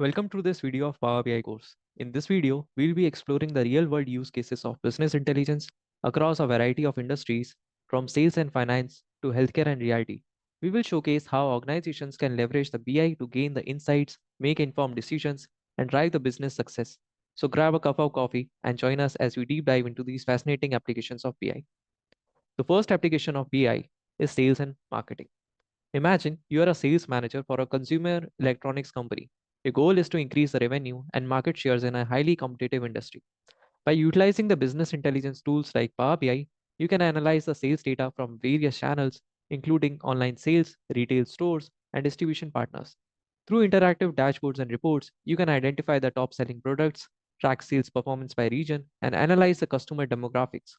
Welcome to this video of Power BI course. In this video, we'll be exploring the real-world use cases of business intelligence across a variety of industries, from sales and finance to healthcare and reality. We will showcase how organizations can leverage the BI to gain the insights, make informed decisions, and drive the business success. So grab a cup of coffee and join us as we deep dive into these fascinating applications of BI. The first application of BI is sales and marketing. Imagine you are a sales manager for a consumer electronics company. Your goal is to increase the revenue and market shares in a highly competitive industry. By utilizing the business intelligence tools like Power BI, you can analyze the sales data from various channels, including online sales, retail stores, and distribution partners. Through interactive dashboards and reports, you can identify the top selling products, track sales performance by region, and analyze the customer demographics.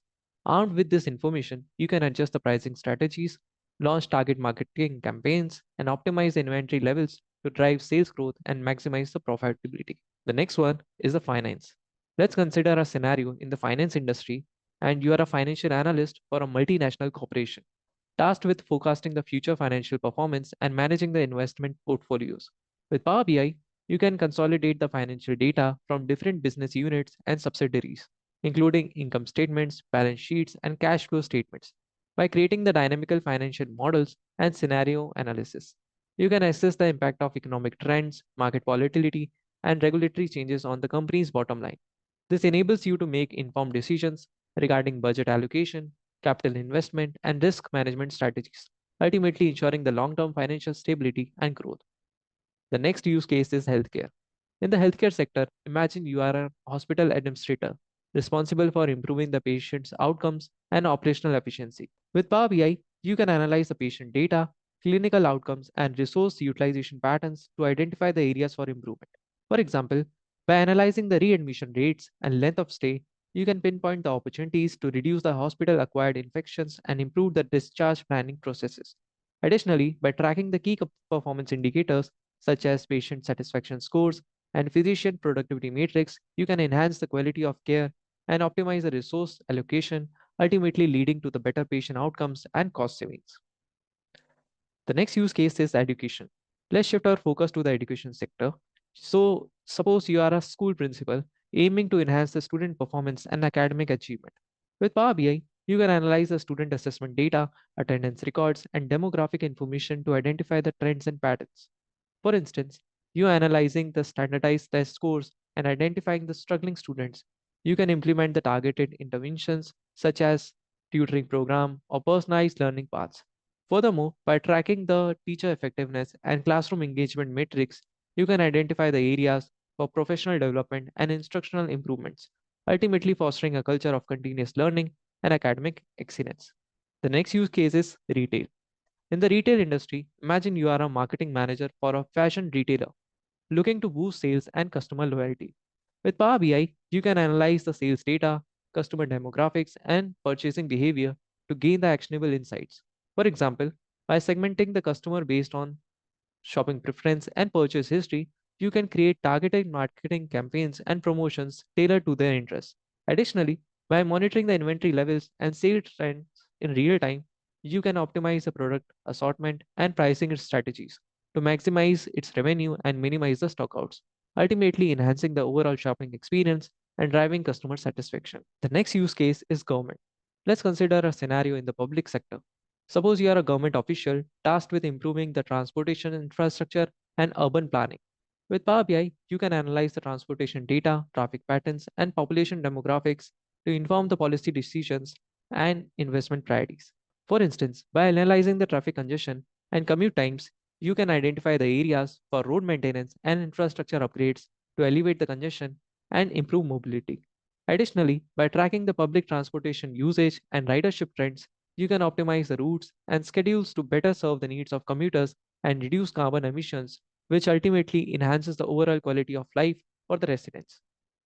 Armed with this information, you can adjust the pricing strategies, launch target marketing campaigns, and optimize the inventory levels to drive sales growth and maximize the profitability. The next one is the finance. Let's consider a scenario in the finance industry and you are a financial analyst for a multinational corporation tasked with forecasting the future financial performance and managing the investment portfolios. With Power BI, you can consolidate the financial data from different business units and subsidiaries, including income statements, balance sheets, and cash flow statements. By creating the dynamical financial models and scenario analysis, you can assess the impact of economic trends, market volatility, and regulatory changes on the company's bottom line. This enables you to make informed decisions regarding budget allocation, capital investment, and risk management strategies, ultimately ensuring the long term financial stability and growth. The next use case is healthcare. In the healthcare sector, imagine you are a hospital administrator responsible for improving the patient's outcomes and operational efficiency. With Power BI, you can analyze the patient data, clinical outcomes, and resource utilization patterns to identify the areas for improvement. For example, by analyzing the readmission rates and length of stay, you can pinpoint the opportunities to reduce the hospital acquired infections and improve the discharge planning processes. Additionally, by tracking the key performance indicators such as patient satisfaction scores and physician productivity matrix, you can enhance the quality of care and optimize the resource allocation, ultimately leading to the better patient outcomes and cost savings. The next use case is education. Let's shift our focus to the education sector. So, suppose you are a school principal aiming to enhance the student performance and academic achievement. With Power BI, you can analyze the student assessment data, attendance records, and demographic information to identify the trends and patterns. For instance, you analyzing the standardized test scores and identifying the struggling students. You can implement the targeted interventions such as tutoring program or personalized learning paths. Furthermore, by tracking the teacher effectiveness and classroom engagement metrics, you can identify the areas for professional development and instructional improvements, ultimately fostering a culture of continuous learning and academic excellence. The next use case is retail. In the retail industry, imagine you are a marketing manager for a fashion retailer looking to boost sales and customer loyalty. With Power BI, you can analyze the sales data, customer demographics, and purchasing behavior to gain the actionable insights. For example, by segmenting the customer based on shopping preference and purchase history, you can create targeted marketing campaigns and promotions tailored to their interests. Additionally, by monitoring the inventory levels and sales trends in real time, you can optimize the product assortment and pricing strategies to maximize its revenue and minimize the stockouts, ultimately enhancing the overall shopping experience and driving customer satisfaction. The next use case is government. Let's consider a scenario in the public sector. Suppose you are a government official tasked with improving the transportation infrastructure and urban planning. With Power BI, you can analyze the transportation data, traffic patterns, and population demographics to inform the policy decisions and investment priorities. For instance, by analyzing the traffic congestion and commute times, you can identify the areas for road maintenance and infrastructure upgrades to alleviate the congestion and improve mobility. Additionally, by tracking the public transportation usage and ridership trends, you can optimize the routes and schedules to better serve the needs of commuters and reduce carbon emissions, which ultimately enhances the overall quality of life for the residents.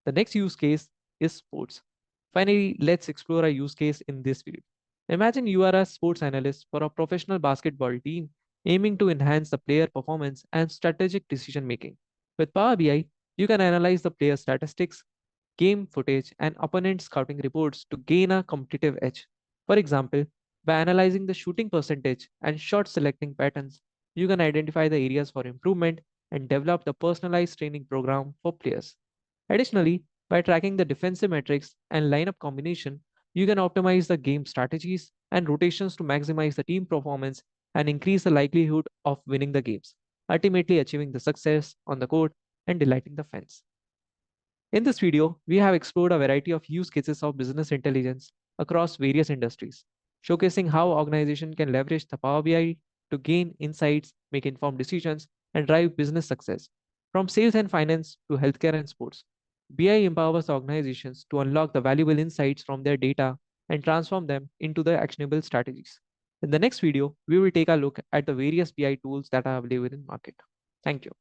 The next use case is sports. Finally, let's explore a use case in this field. Imagine you are a sports analyst for a professional basketball team aiming to enhance the player performance and strategic decision making. With Power BI, you can analyze the player statistics, game footage, and opponent scouting reports to gain a competitive edge. For example, by analyzing the shooting percentage and shot selecting patterns, you can identify the areas for improvement and develop the personalized training program for players. Additionally, by tracking the defensive metrics and lineup combination, you can optimize the game strategies and rotations to maximize the team performance and increase the likelihood of winning the games, ultimately achieving the success on the court and delighting the fans. In this video, we have explored a variety of use cases of business intelligence across various industries, showcasing how organizations can leverage the Power BI to gain insights, make informed decisions, and drive business success. From sales and finance to healthcare and sports, BI empowers organizations to unlock the valuable insights from their data and transform them into the actionable strategies. In the next video, we will take a look at the various BI tools that are available in market. Thank you.